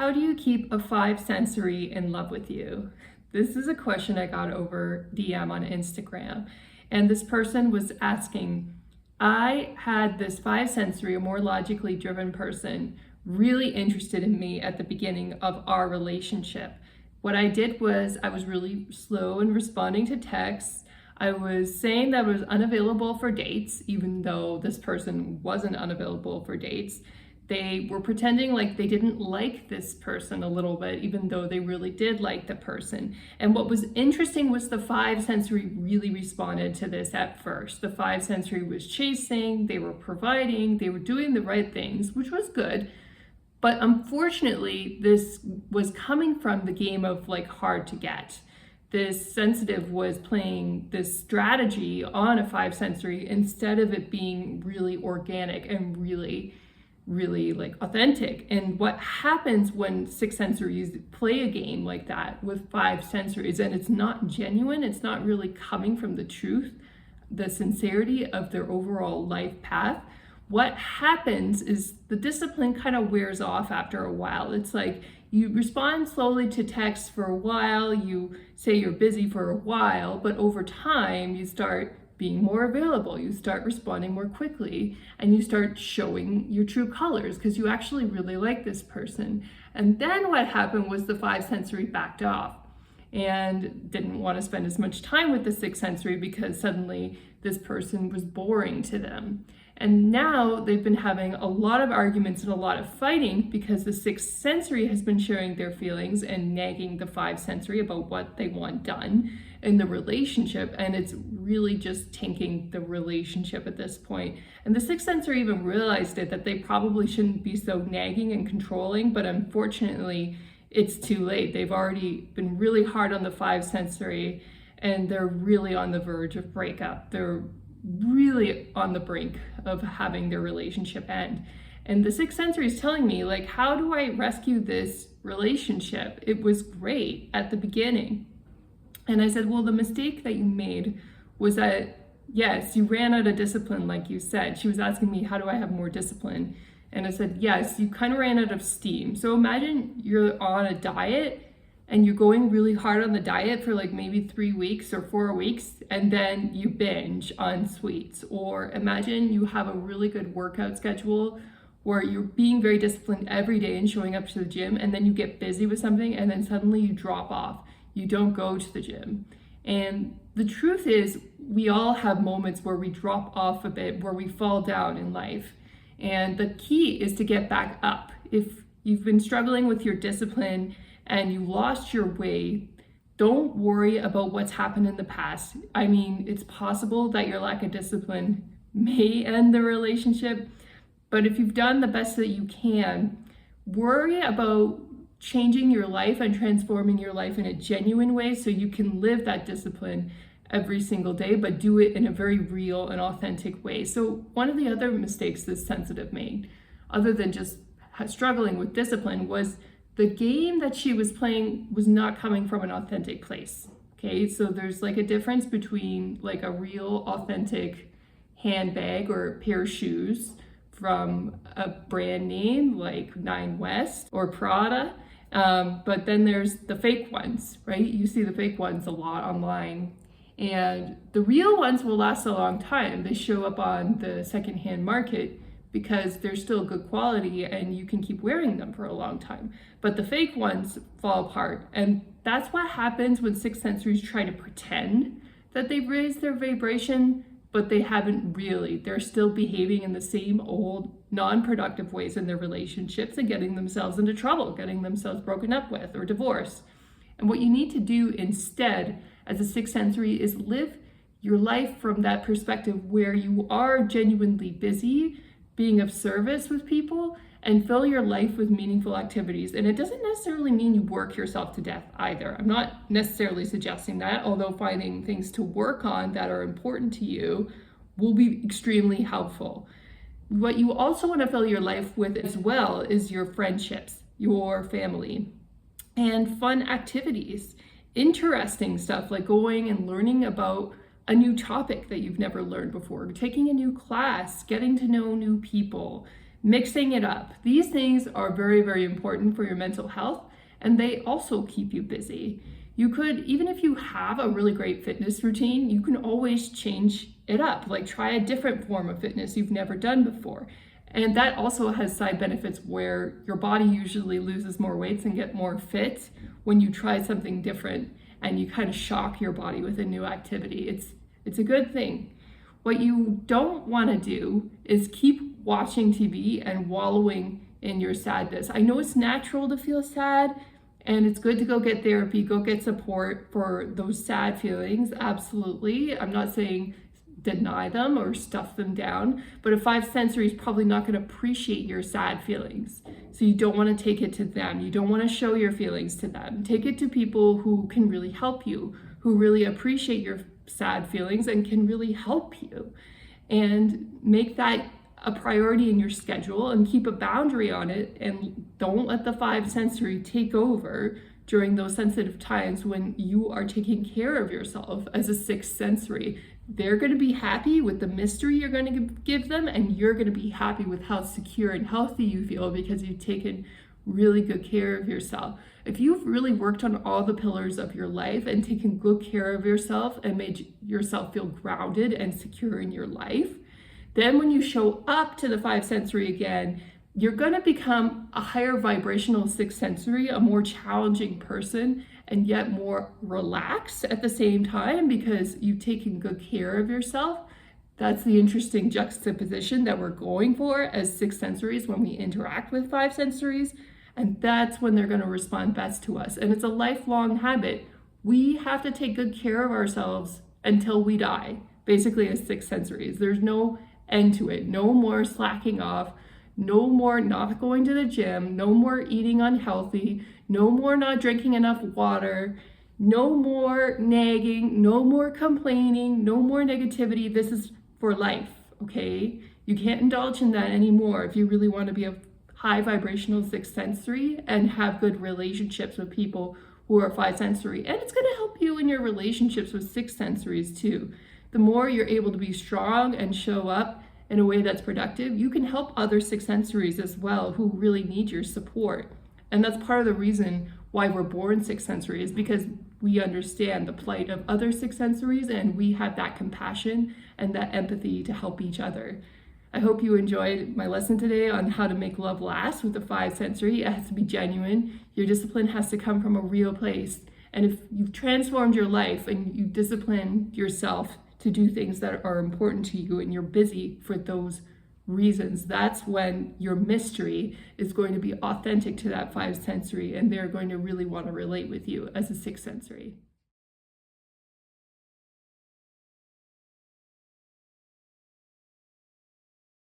How do you keep a five sensory in love with you? This is a question I got over DM on Instagram. And this person was asking, I had this five sensory, a more logically driven person, really interested in me at the beginning of our relationship. What I did was I was really slow in responding to texts. I was saying that I was unavailable for dates, even though this person wasn't unavailable for dates. They were pretending like they didn't like this person a little bit, even though they really did like the person. And what was interesting was the five sensory really responded to this at first. The five sensory was chasing, they were providing, they were doing the right things, which was good. But unfortunately, this was coming from the game of like hard to get. This sensitive was playing this strategy on a five sensory instead of it being really organic and really like authentic. And what happens when six sensories play a game like that with five sensories and it's not genuine, it's not really coming from the truth, the sincerity of their overall life path, what happens is the discipline kind of wears off after a while. It's like you respond slowly to texts for a while, you say you're busy for a while, but over time you start being more available, you start responding more quickly, and you start showing your true colors because you actually really like this person. And then what happened was the five sensory backed off and didn't want to spend as much time with the six sensory because suddenly this person was boring to them. And now they've been having a lot of arguments and a lot of fighting because the six sensory has been sharing their feelings and nagging the five sensory about what they want done in the relationship. And it's really just tanking the relationship at this point. And the six sensory even realized it, that they probably shouldn't be so nagging and controlling, but unfortunately it's too late. They've already been really hard on the five sensory and they're really on the verge of breakup. They're really on the brink of having their relationship end. And the sixth sensory is telling me, like, how do I rescue this relationship? It was great at the beginning. And I said, well, the mistake that you made was that, yes, you ran out of discipline, like you said. She was asking me, how do I have more discipline? And I said, yes, you kind of ran out of steam. So imagine you're on a diet and you're going really hard on the diet for like maybe 3 weeks or 4 weeks, and then you binge on sweets. Or imagine you have a really good workout schedule where you're being very disciplined every day and showing up to the gym, and then you get busy with something and then suddenly you drop off. You don't go to the gym. And the truth is, we all have moments where we drop off a bit, where we fall down in life. And the key is to get back up. If you've been struggling with your discipline and you lost your way, don't worry about what's happened in the past. I mean, it's possible that your lack of discipline may end the relationship, but if you've done the best that you can, worry about changing your life and transforming your life in a genuine way so you can live that discipline every single day, but do it in a very real and authentic way. So one of the other mistakes this sensitive made, other than just struggling with discipline, was the game that she was playing was not coming from an authentic place. Okay, so there's like a difference between like a real authentic handbag or pair of shoes from a brand name like Nine West or Prada, but then there's the fake ones, right? You see the fake ones a lot online, and the real ones will last a long time. They show up on the secondhand market because they're still good quality and you can keep wearing them for a long time. But the fake ones fall apart. And that's what happens when six sensories try to pretend that they've raised their vibration, but they haven't really. They're still behaving in the same old non-productive ways in their relationships and getting themselves into trouble, getting themselves broken up with or divorced. And what you need to do instead as a six sensory is live your life from that perspective where you are genuinely busy, being of service with people, and fill your life with meaningful activities. And it doesn't necessarily mean you work yourself to death either. I'm not necessarily suggesting that, although finding things to work on that are important to you will be extremely helpful. What you also want to fill your life with as well is your friendships, your family, and fun activities. Interesting stuff like going and learning about a new topic that you've never learned before, taking a new class, getting to know new people, Mixing it up. These things are very, very important for your mental health, and they also keep you busy. You could, even if you have a really great fitness routine, you can always change it up, like try a different form of fitness you've never done before. And that also has side benefits where your body usually loses more weight and get more fit when you try something different and you kind of shock your body with a new activity. It's a good thing. What you don't want to do is keep watching TV and wallowing in your sadness. I know it's natural to feel sad, and it's good to go get therapy, go get support for those sad feelings. Absolutely. I'm not saying deny them or stuff them down, but a five sensory is probably not going to appreciate your sad feelings. So you don't want to take it to them. You don't want to show your feelings to them. Take it to people who can really help you, who really appreciate your sad feelings and can really help you. And make that a priority in your schedule and keep a boundary on it, and don't let the five sensory take over during those sensitive times when you are taking care of yourself as a sixth sensory. They're going to be happy with the mystery you're going to give them, and you're going to be happy with how secure and healthy you feel because you've taken really good care of yourself. If you've really worked on all the pillars of your life and taken good care of yourself and made yourself feel grounded and secure in your life, then when you show up to the five sensory again, you're going to become a higher vibrational sixth sensory, a more challenging person, and yet more relaxed at the same time because you've taken good care of yourself. That's the interesting juxtaposition that we're going for as six sensories when we interact with five sensories. And that's when they're going to respond best to us. And it's a lifelong habit. We have to take good care of ourselves until we die, basically as six sensories. There's no end to it. No more slacking off. No more not going to the gym, no more eating unhealthy, no more not drinking enough water, no more nagging, no more complaining, no more negativity. This is for life, okay? You can't indulge in that anymore if you really want to be a high vibrational sixth sensory and have good relationships with people who are five sensory. And it's going to help you in your relationships with six sensories too. The more you're able to be strong and show up in a way that's productive, you can help other six sensories as well who really need your support. And that's part of the reason why we're born six sensory, is because we understand the plight of other six sensories and we have that compassion and that empathy to help each other. I hope you enjoyed my lesson today on how to make love last with the five sensory. It has to be genuine. Your discipline has to come from a real place. And if you've transformed your life and you discipline yourself to do things that are important to you and you're busy for those reasons, that's when your mystery is going to be authentic to that five sensory and they're going to really want to relate with you as a sixth sensory.